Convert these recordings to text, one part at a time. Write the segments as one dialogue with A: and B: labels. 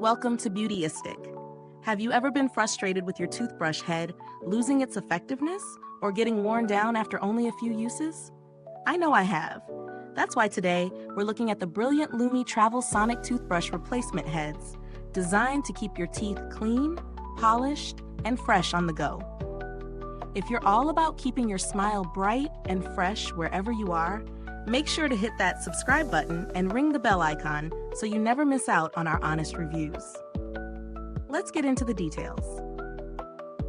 A: Welcome to Beautyistic. Have you ever been frustrated with your toothbrush head losing its effectiveness or getting worn down after only a few uses? I know I have. That's why today we're looking at the brilliant Lumi Travel Sonic Toothbrush Replacement Heads, designed to keep your teeth clean, polished, and fresh on the go. If you're all about keeping your smile bright and fresh wherever you are, make sure to hit that subscribe button and ring the bell icon so you never miss out on our honest reviews. Let's get into the details.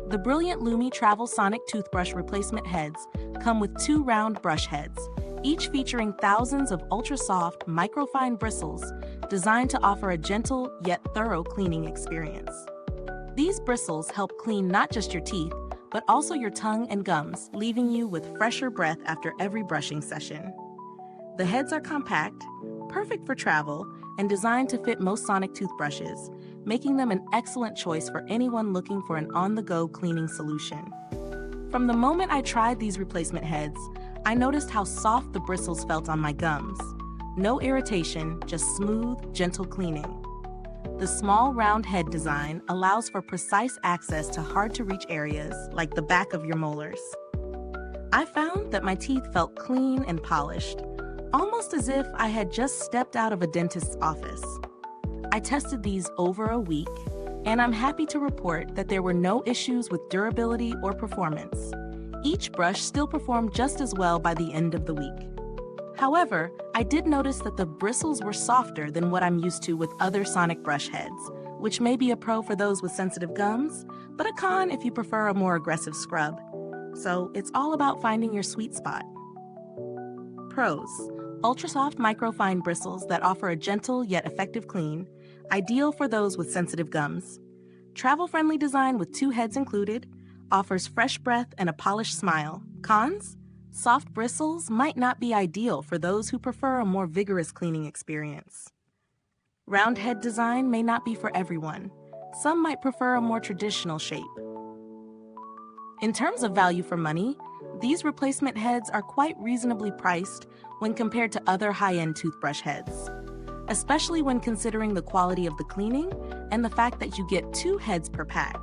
A: The brilliant Lumi Travel Sonic Toothbrush Replacement Heads come with two round brush heads, each featuring thousands of ultra-soft, microfine bristles designed to offer a gentle yet thorough cleaning experience. These bristles help clean not just your teeth, but also your tongue and gums, leaving you with fresher breath after every brushing session. The heads are compact, perfect for travel, and designed to fit most Sonic toothbrushes, making them an excellent choice for anyone looking for an on-the-go cleaning solution. From the moment I tried these replacement heads, I noticed how soft the bristles felt on my gums. No irritation, just smooth, gentle cleaning. The small round head design allows for precise access to hard-to-reach areas like the back of your molars. I found that my teeth felt clean and polished, almost as if I had just stepped out of a dentist's office. I tested these over a week, and I'm happy to report that there were no issues with durability or performance. Each brush still performed just as well by the end of the week. However, I did notice that the bristles were softer than what I'm used to with other Sonic brush heads, which may be a pro for those with sensitive gums, but a con if you prefer a more aggressive scrub. So it's all about finding your sweet spot. Pros: ultra-soft microfine bristles that offer a gentle yet effective clean, ideal for those with sensitive gums. Travel-friendly design with two heads included, offers fresh breath and a polished smile. Cons: soft bristles might not be ideal for those who prefer a more vigorous cleaning experience. Round head design may not be for everyone. Some might prefer a more traditional shape. In terms of value for money, these replacement heads are quite reasonably priced when compared to other high-end toothbrush heads, especially when considering the quality of the cleaning and the fact that you get two heads per pack.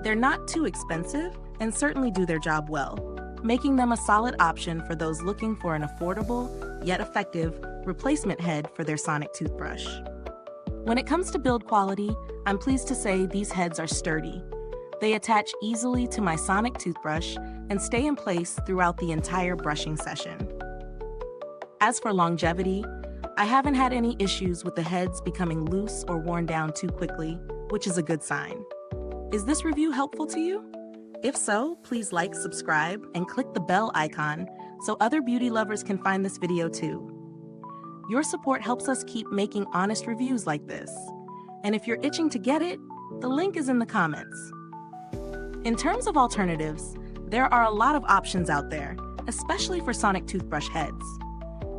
A: They're not too expensive and certainly do their job well, making them a solid option for those looking for an affordable yet effective replacement head for their Sonic toothbrush. When it comes to build quality, I'm pleased to say these heads are sturdy. They attach easily to my Sonic toothbrush and stay in place throughout the entire brushing session. As for longevity, I haven't had any issues with the heads becoming loose or worn down too quickly, which is a good sign. Is this review helpful to you? If so, please like, subscribe, and click the bell icon so other beauty lovers can find this video too. Your support helps us keep making honest reviews like this. And if you're itching to get it, the link is in the comments. In terms of alternatives, there are a lot of options out there, especially for Sonic toothbrush heads.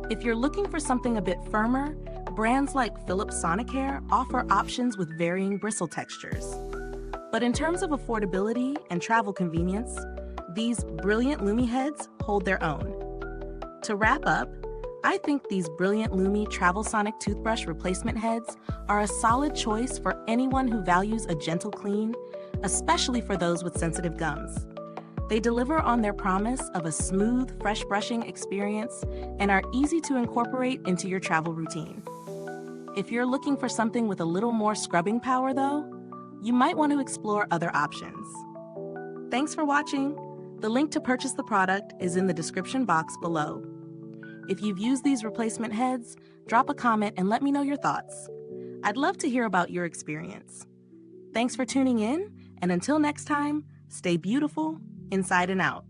A: If you're looking for something a bit firmer, brands like Philips Sonicare offer options with varying bristle textures. But in terms of affordability and travel convenience, these brilliant Lumi heads hold their own. To wrap up, I think these brilliant Lumi Travel Sonic Toothbrush Replacement Heads are a solid choice for anyone who values a gentle clean, especially for those with sensitive gums. They deliver on their promise of a smooth, fresh brushing experience and are easy to incorporate into your travel routine. If you're looking for something with a little more scrubbing power though, you might want to explore other options. Thanks for watching. The link to purchase the product is in the description box below. If you've used these replacement heads, drop a comment and let me know your thoughts. I'd love to hear about your experience. Thanks for tuning in, and until next time, stay beautiful inside and out.